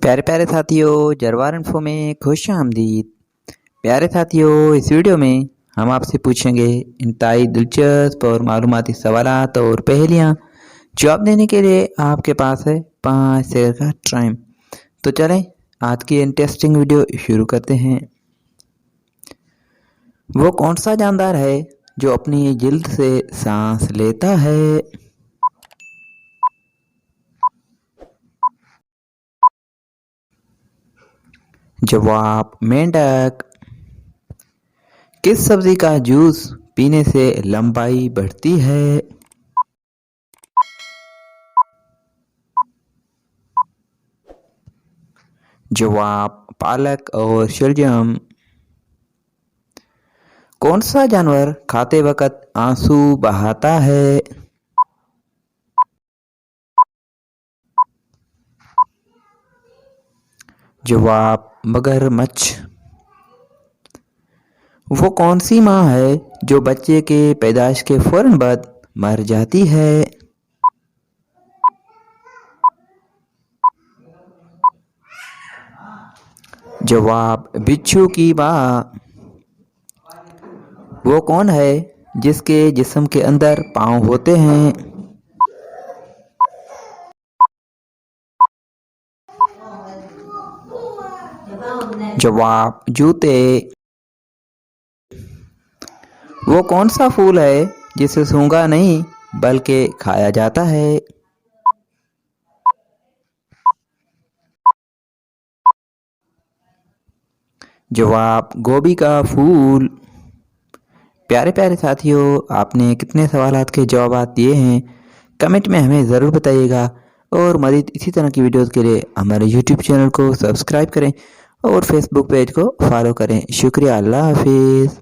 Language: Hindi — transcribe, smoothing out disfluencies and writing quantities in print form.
प्यारे प्यारे साथियों, जरवार इन्फो में खुश आमदीद। प्यारे साथियों, इस वीडियो में हम आपसे पूछेंगे इंतहाई दिलचस्प और मालूमाती सवालात और पहेलियाँ। जवाब देने के लिए आपके पास है 5 सेकंड का टाइम। तो चलें आज की इंटरेस्टिंग वीडियो शुरू करते हैं। वो कौन सा जानदार है जो अपनी जिल्द से सांस लेता है? जवाब मेंढक। किस सब्जी का जूस पीने से लंबाई बढ़ती है? जवाब पालक और शलजम। कौन सा जानवर खाते वक्त आंसू बहाता है? जवाब मगरमच्छ। वो कौन सी माँ है जो बच्चे के पैदाइश के फौरन बाद मर जाती है? जवाब बिच्छू की माँ। वो कौन है जिसके जिस्म के अंदर पाँव होते हैं? जवाब जूते। वो कौन सा फूल है जिसे सूंघा नहीं बल्कि खाया जाता है? जवाब गोभी का फूल। प्यारे प्यारे साथियों, आपने कितने सवालात के जवाब दिए हैं कमेंट में हमें ज़रूर बताइएगा। और मज़ीद इसी तरह की वीडियोस के लिए हमारे यूट्यूब चैनल को सब्सक्राइब करें और फेसबुक पेज को फॉलो करें। शुक्रिया। अल्लाह हाफिज़।